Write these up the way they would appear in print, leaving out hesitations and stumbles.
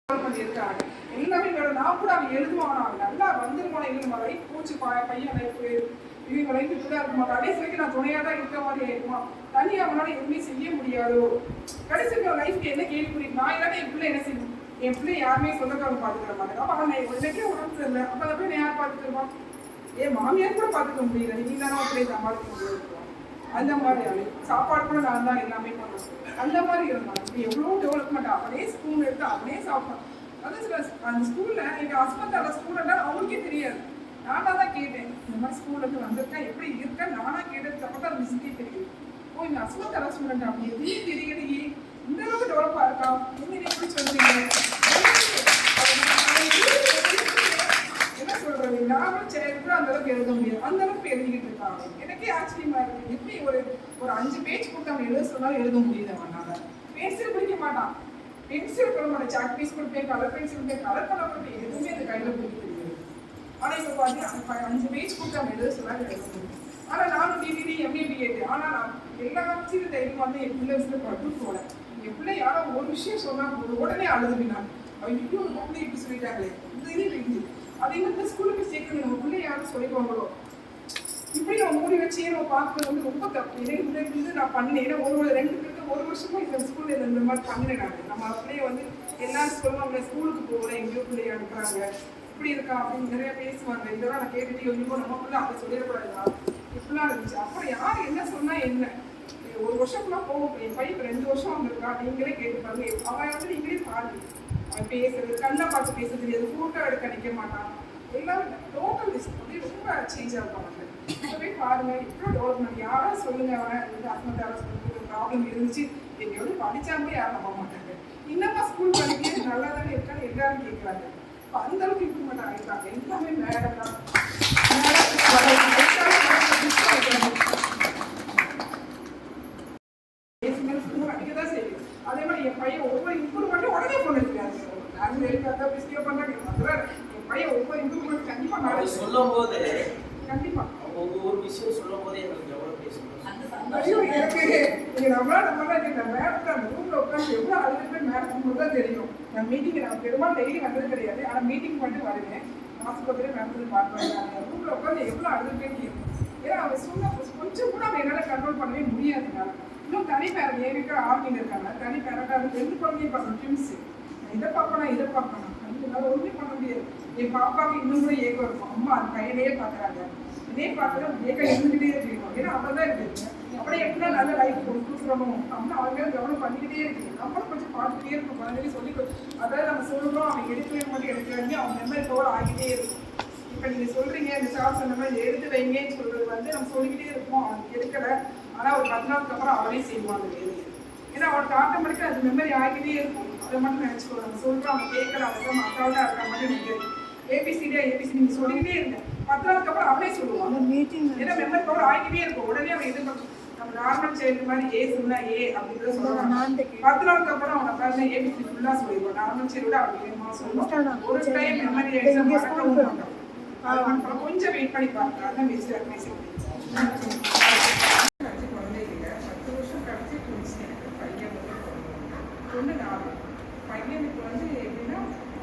இருக்காங்க எல்லாமே நான் கூட அவன் எழுதுவான் நல்லா வந்துருவான் இல்லைங்க லைஃப் போச்சு பையன் லைஃப் இவங்க லைஃப் இப்படிதான் இருக்குமா கடைசி வரைக்கும் நான் துணையாக தான் இருக்க மாதிரி ஆயிருமா தனியாக அவனால எதுவுமே செய்ய முடியாதோ கடைசி லைஃப்க்கு என்ன கேள்வி நான் இல்லாத என் பிள்ளை என்ன செய்யும் என் பிள்ளை யாருமே சொந்தக்காரங்க பார்த்துக்கிற மாட்டேங்க அப்போ அவன் இன்னைக்கே உடம்பு சரியில்லை அப்போ அதை போய் நான் யார் பார்த்துக்கிருவான் என் மாமியார் கூட பார்த்துக்க முடியல நீங்க தானே அப்படியே சமாளிக்க முடியாது அந்த மாதிரி ஆளு சாப்பாடு கூட நான் தான் எல்லாமே பண்ணுவேன் அந்த மாதிரி இருந்தான் இப்போ எவ்வளோ டெவலப்மெண்ட் அவனே ஸ்கூல் எடுத்து அவனே சாப்பிட்டான் அதான் சில அந்த ஸ்கூல்ல எங்கள் ஹஸ்பண்ட் அந்த ஸ்கூல்ல அவங்களுக்கே தெரியாது நானாக தான் கேட்டேன் இந்த மாதிரி ஸ்கூலுக்கு வந்திருக்கேன் எப்படி இருக்கேன் நானாக கேட்டதுக்கு அப்புறம் தான் மிஸ்ஸுக்கே தெரியும் ஓ இந்த ஹஸ்பண்ட் அந்த ஸ்டூடெண்ட் அப்படி எதையும் தெரியலையே இந்த அளவுக்கு டெவலப்பாக இருக்கா என்ன எப்படி சொல்றீங்க என்ன சொல்றது நானும் சரி கூட அந்த அளவுக்கு எழுத முடியாது அந்த அளவுக்கு எழுதிக்கிட்டு இருக்காங்க எனக்கே ஆச்சரியமா இருக்கு எப்படி ஒரு 5 பேஜ் கொடுத்து அவன் எழுத சொன்னாலும் எழுத முடியுது அவனால பென்சில் பிடிக்க மாட்டான் பென்சில் கொடுக்க மாட்டேன் சாக் பீஸ் கொடுப்பேன் கலர் பென்சில் கொடுப்பேன் கலர் பண்ண கொடுப்பேன் எதுவுமே அந்த கையில பிடிக்க தெரியாது ஆனா இப்ப பார்த்தீங்கன்னா 5 பேஜ் கொடுத்து அவன் எழுத சொன்னாலும் எழுத முடியும் ஆனா நானும் டிகிரி MBA ஆனா நான் எல்லா விஷயத்தையும் தைரியம் வந்து என் பிள்ளை விஷயத்தை பட்டு போனேன் என் பிள்ளை யாரோ ஒரு விஷயம் சொன்னா உடனே அழுதுவினா அவங்க இப்படி இப்படி சொல்லிட்டாங்களே இது அதே மாதிரி ஸ்கூலுக்கு சேர்க்கணும் நம்ம பிள்ளை யாரும் சொல்லிக்குவாங்களோ இப்படி அவன் மூடி வச்சு நம்ம பார்க்கறது வந்து ரொம்ப தப்பு இது நான் பண்ணேன் ஏன்னா ஒரு வருஷமா இந்த ஸ்கூல்ல இந்த மாதிரி பண்ணினேன் நான் நம்ம பிள்ளைய வந்து எல்லா ஸ்கூலும் அவங்க ஸ்கூலுக்கு போகல எங்கேயோ பிள்ளைய அனுப்புறாங்க இப்படி இருக்கா அப்படின்னு நிறைய பேசுவாங்க இதெல்லாம் நான் கேட்டுட்டு எங்கேயோ நம்ம பிள்ளை அப்படி சொல்லிடக்கூடாதுதா இப்படிலாம் இருந்துச்சு அப்புறம் யார் என்ன சொன்னா என்ன ஒரு வருஷம்னா போகும் என் பையன் 2 வருஷம் வந்திருக்கா நீங்களே கேட்டு பாருங்க அவன் வந்து நீங்களே பாருங்க அவன் பேசுறது கண்ணை பார்த்து பேச தெரியாது ஃபோட்டோ எடுக்க நிற்க மாட்டான் எல்லாரும் டோட்டல் வந்து ரொம்ப சேஞ்ச் ஆகும் போய் பாருங்க இவ்வளோ டெவலப்மெண்ட் யாரும் சொல்லுங்க அவன் வந்து ஹஸ்பண்ட் யாரும் சொல்லுங்க ப்ராப்ளம் இருந்துச்சு எங்கேயாவது படிச்சாமே யாரும் நம்ப மாட்டாங்க இன்னமா ஸ்கூல் படிக்கிறது நல்லா தானே இருக்கான்னு எல்லாரும் கேட்குறாங்க இப்போ அந்த அளவுக்கு இம்ப்ரூவ்மெண்ட் ஆகிட்டாங்க எல்லாமே மேடம் தான் அடிக்கதான் செய்யும் அதே மாதிரி என் பையன் ஒவ்வொரு இம்ப்ரூவ்மெண்ட்டும் உடனே கொண்டு இருக்காரு நாங்கள் எடுக்காத பிஸ்கே பண்ணாங்க என் பையன் ஒவ்வொரு இம்ப்ரூவ்மெண்ட் கண்டிப்பா நான் சொல்லும் போது கண்டிப்பா ஒவ்வொரு விஷயம் சொல்லும் போது எங்களுக்கு எவ்வளவு பேசணும் ஐயோ எனக்கு நீங்க நம்மளால மேடம் அந்த ரூம்ல உட்காந்து எவ்வளவு அழுதுட்டு மேடம் தான் தெரியும் நான் மீட்டிங் நான் பெரும்பாலும் டெய்லி வந்தது கிடையாது ஆனா மீட்டிங் மட்டும் வருவேன் மாசப்பத்திலே மேடத்துல பார்க்குறேன் அந்த ரூம்ல உட்காந்து எவ்வளவு அழுதுட்டேன்னு ஏன்னா அவன் சொன்ன கொஞ்சம் கூட அவன் என்னால கண்ட்ரோல் பண்ணவே முடியாதுனால இன்னும் தனி பேரண்ட் என் வீட்டில் ஆர்மியில் இருக்காங்க தனி பேரண்டாக 2 குழந்தையும் பார்க்கணும் ட்வின்ஸ் இதை பார்க்கணும் இதை பார்க்கணும் அதனால ஒன்றுமே பண்ண முடியாது என் பாப்பாவுக்கு இன்னும் கூட ஏக்கம் இருக்கும் அம்மா அந்த பையனையே பார்க்குறாங்க இதே பார்க்குற ஏக்கம் இருந்துகிட்டே இருக்கணும் ஏன்னா அவள் தான் இருக்குது அப்படியே எப்படின்னா நல்ல லைஃப் கொடுக்குறோம் அப்படின்னு அவங்க கவனம் பண்ணிக்கிட்டே இருக்கு நம்மளும் கொஞ்சம் பார்த்துக்கிட்டே இருக்கும் குழந்தைங்க சொல்லி அதாவது நம்ம சொல்கிறோம் அவங்க எடுக்கவே மட்டும் எடுக்கிறாங்க அவங்க மெமரி பவர் ஆகிட்டே இருக்கும் இப்போ நீங்கள் சொல்கிறீங்க இந்த சார் சொன்ன மாதிரி எடுத்து வைங்கன்னு சொல்கிறது வந்து நம்ம சொல்லிக்கிட்டே இருப்போம் அவங்க எடுக்கலை ஆனால் ஒரு 10 நாளுக்கு அப்புறம் அவனே செய்வாங்க வேலையை ஏன்னா அவனுக்கு ஆட்டோமேட்டிக்காக அது மெமரி ஆகிட்டே இருக்கும் அதை மட்டும் நினச்சிக்கோ நம்ம சொல்கிறோம் அவங்க கேட்கல அவங்க அக்காவோட இருக்கிற மட்டும் நீங்கள் ஏபிசி நீங்கள் சொல்லிக்கிட்டே இருங்க 10 நாளுக்கு அப்புறம் அவனே சொல்லுவாங்க ஏன்னா மெமரி பவர் ஆகிட்டே இருக்கும் உடனே அவன் எது நம்ம நார்மல் சைல்டு மாதிரி ஏ சொன்னா ஏ அப்படின்றத சொல்லுவாங்க 10 நாளுக்கு அப்புறம் அவனை பாருங்க ஏபிசி ஃபுல்லாக சொல்லிடுவான் நார்மல் சைல்டோட அவன் வேணுமா சொல்லுவான் ஒரு டைம் மெமரி எக்ஸாம் மறக்கவும் மாட்டான் கொஞ்சம் வெயிட் பண்ணி பாருங்க அதான் பேசி பொண்ணு 4 பையனுக்கு வந்து எப்படின்னா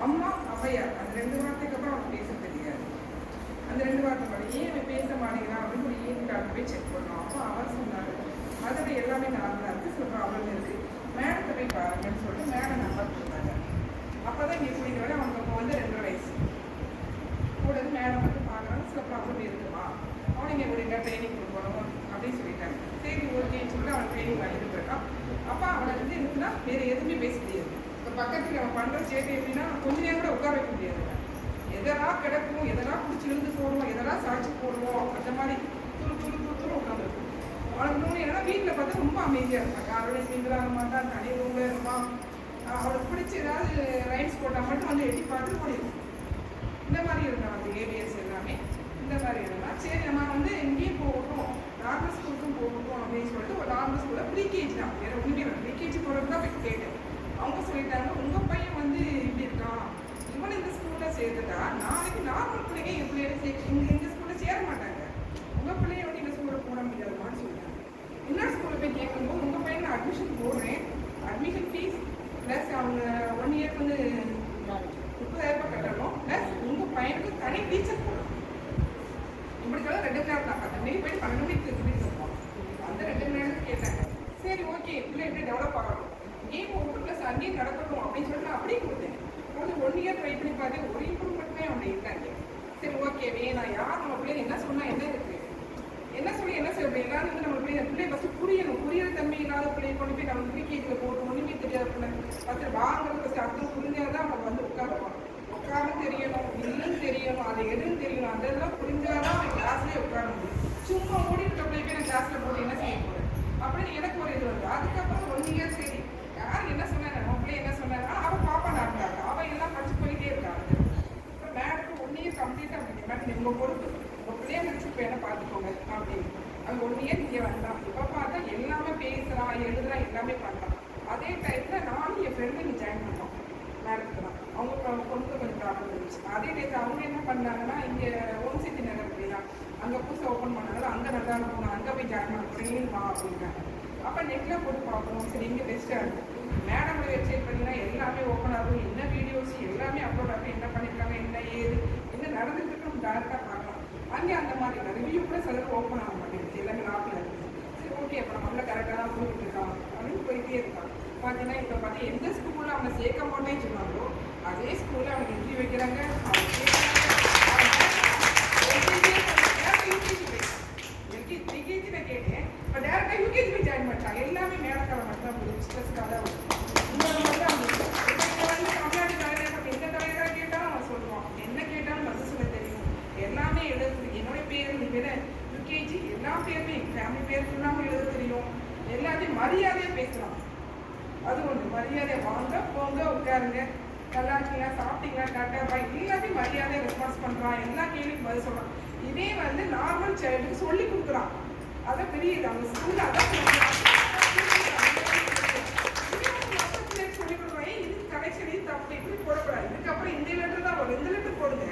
அம்மா அவையார் அந்த 2 வார்த்தைக்கு அப்புறம் அவன் பேச தெரியாது அந்த 2 வார்த்தை படி ஏன் அவன் பேச மாட்டேங்கிறான் அப்படின்னு ஒரு டாக்டர் போய் செக் பண்ணோம் அப்போ அவர் சொன்னார் அதில் எல்லாமே நார்மலாக இருக்குது சொல்கிறோம் அவள் இருக்குது மேடத்தை போய் பாருங்கன்னு சொல்லிட்டு மேடம் நம்பர் கொடுத்தாங்க அப்போ தான் இங்கே பிடிக்கிறவரை அவனுக்கு அப்போ வந்து 2 வயசு கூட மேடம் வந்து பார்க்குறாங்க சில ப்ராப்ளம் இருக்குமா அவனுங்க ஒரு ட்ரைனிங் கொடுக்கணும் அப்படின்னு சொல்லிட்டாங்க சரி ஓகேன்னு சொல்லிட்டு அவன் ட்ரைனிங் வாங்கிட்டு போயிருக்கான் அப்பா அவனை வந்து இருக்குன்னா வேறு எதுவுமே பேச முடியாது இப்போ பக்கத்துக்கு அவன் பண்ணுற சேட்டை எப்படின்னா கொஞ்ச நேரம் கூட உட்கார வைக்க முடியாது எதெல்லாம் கிடக்கும் எதெல்லாம் பிடிச்சி இருந்து போடுவோம் எதெல்லாம் சாய்ச்சி போடுவோம் அந்த மாதிரி துரு உட்காந்துருக்கும் அவனுக்கு இன்னொன்று என்னன்னா வீட்டில் பார்த்தா ரொம்ப அமைதியாக இருப்பான் யாரோட சிங்கிளாக மாட்டான் தனி ரூமில் இருப்பான் அவனுக்கு பிடிச்சி ஏதாவது ரைம்ஸ் போட்டால் மட்டும் வந்து எட்டி பார்த்து போயிடும் இந்த மாதிரி இருந்தான் அந்த ஏரியாஸ் எல்லாமே இந்த மாதிரி இருந்தால் சரி நம்ம வந்து எங்கேயும் போகட்டும் நார்மல் ஸ்கூலுக்கும் போகட்டும் அப்படின்னு சொல்லிட்டு ஒரு நார்மல் ஸ்கூலில் ப்ரீகேஜி தான் வேறு ஒன்றுமே வேணும் ப்ரீகேஜி போகிறது தான் போய் கேட்டேன் அவங்க சொல்லிட்டாங்க உங்கள் பையன் வந்து இப்படி இருக்கான் இவன் இந்த ஸ்கூலில் சேர்த்துட்டா நாளைக்கு நார்மல் பிள்ளைங்க என் பிள்ளைய இந்த ஸ்கூலில் சேர மாட்டாங்க உங்கள் பிள்ளைய வந்து இந்த ஸ்கூலில் போட முடியாதுமான்னு சொல்லிட்டாங்க இன்னொரு ஸ்கூலில் போய் கேட்கும்போது உங்கள் பையன் நான் அட்மிஷன் போடுறேன் அட்மிஷன் ஃபீஸ் ப்ளஸ் அவங்க 1 இயர்க்கு வந்து இயர் ட்ரை பண்ணி பார்த்து ஒரு இம்ப்ரூவ்மெண்ட்மே அவங்க இல்லைங்க. சரி ஓகே வேணாம், யார் நம்ம பிள்ளைங்க என்ன சொன்னா என்ன இருக்கு, என்ன சொல்லி என்ன செய்ய முடியும், எல்லாரும் வந்து நம்ம பிள்ளை ஃபஸ்ட்டு புரியணும். புரியிற தன்மை இல்லாத பிள்ளையை கொண்டு போய் நம்ம ப்ரீகேஜியில் போட்டு ஒன்றுமே தெரியாத பிள்ளை ஃபஸ்ட்டு வாங்குறது ஃபஸ்ட்டு அர்த்தம் புரிஞ்சாதான் அவங்க வந்து உட்காருவாங்க. உட்காரம் தெரியணும், இல்லைன்னு தெரியணும், அது எதுன்னு தெரியணும், அதெல்லாம் புரிஞ்சாதான் அவன் கிளாஸ்லேயே உட்கார முடியும். சும்மா ஓடிட்டு பிள்ளைக்கு நான் கிளாஸில் போட்டு என்ன செய்ய போகிறேன் அப்படின்னு எனக்கு ஒரு இது வருது. அதுக்கப்புறம் 1 இயர் சரி யார் என்ன சொன்னாங்க, நம்ம பிள்ளை என்ன சொன்னாங்க, அவள் பாப்பா நடந்தாங்க, அவள் எல்லாம் படிச்சு போயிட்டே இருக்காங்க. இப்போ மேடத்துக்கு 1 இயர் கம்ப்ளீட்டாக அப்படின்னு மேடம் உங்கள் பொறுப்பு, உங்கள் பிள்ளைய நினச்சி இப்போ என்ன பார்த்துக்கோங்க அப்படின்னு. அவங்க 1 இயர் இங்கே வந்தான். இப்போ பார்த்தா எல்லாமே பேசுகிறான், எழுதுறான், எல்லாமே பண்ணுறான். அதே டைத்தில் நானும் என் ஃப்ரெண்டு இங்கே ஜாயின் பண்ணோம் மேடத்துக்கு தான். அவங்க பொண்ணு கொஞ்சம் ப்ராப்ளம் இருந்துச்சு. அதே டைத்தில் அவங்க என்ன பண்ணாங்கன்னா இங்கே ஓம் சிட்டி நகர் அப்படின்னா அங்கே புதுசாக ஓப்பன் பண்ணாலும் அங்கே நல்லா இருக்கும், நான் அங்கே போய் ஜாயின் பண்ண போகிறேன் வா அப்படின்னாங்க. அப்போ நெட்டில் போட்டு பார்க்கணும், சரி இங்கே பெஸ்ட்டாக இருக்கும். மேடம் வெப்சைட் பார்த்தீங்கன்னா எல்லாமே ஓப்பன் ஆகும், என்ன வீடியோஸ் எல்லாமே அப்லோட் ஆகும், என்ன பண்ணியிருக்காங்க, என்ன ஏது என்ன நடந்துட்டு நம்ம டேரெக்டாக பார்க்கலாம். அங்கே அந்த மாதிரி ரிவ்யூ கூட சிலர் ஓப்பன் ஆக மாட்டேங்குது, எல்லாமே லாக்கில் இருக்குது. சரி ஓகே அப்போ நம்மள கரெக்டாக தான் போயிட்டு இருக்கான் அப்படின்னு போயிட்டே இருக்கான். பார்த்தீங்கன்னா இப்போ பார்த்தீங்கன்னா எந்த ஸ்கூலில் அவனை சேர்க்க மாட்டேன்னு சொன்னாங்களோ அதே ஸ்கூலில் அவனுக்கு என்ட்ரி வைக்கிறாங்க. ப்ரீகேஜி நான் கேட்டேன், இப்போ டேரெக்டாக யூகேஜி போய் ஜாயின் பண்ணிட்டாங்க. எல்லாமே மேடக்கார மட்டும் தான் போகுது, ஸ்ட்ரெஸ்க்காக தான் இன்னொரு மாதிரி தான் வந்து தமிழ்நாடு தலைவர் எந்த தலைவராக கேட்டாலும் அவன் சொல்லுவான், என்ன கேட்டாலும் பதில் சொல்ல தெரியும், எல்லாமே எழுது. என்னுடைய பேர் பேர் யூகேஜி எல்லா பேருமே ஃபேமிலி பேர் ஃபுல்லாமல் எழுத தெரியும், எல்லாத்தையும் மரியாதையாக பேசலாம். அது ஒன்று மரியாதை, வாங்க போங்க உட்காருங்க, நல்லா இருக்கீங்களா, சாப்பிட்டீங்களா, டாட்டா பாய் எல்லாத்தையும் மரியாதையாக ரெஸ்பான்ஸ் பண்ணுறான், எல்லா கேள்விக்கும் பதில் சொல்கிறான். இதே வந்து நார்மல் சைல்டுக்கு சொல்லி கொடுக்குறான். அதை பெரிய இது அவங்க ஸ்கூலில் அதான் சொல்லி கொடுக்குறாங்க. இதுக்கு கனெக்ஷன் இது தப்பு இப்படி போடக்கூடாது, இதுக்கப்புறம் இந்த லெட்டர் தான் வரும், இந்த லெட்டர் போடுங்க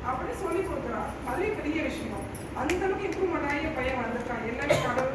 அப்படின்னு சொல்லி கொடுக்குறான். அதுவே பெரிய விஷயம். அந்த அளவுக்கு இம்ப்ரூவ்மெண்ட் ஆகிய பையன் வந்திருக்கான். எல்லாமே கடவுள்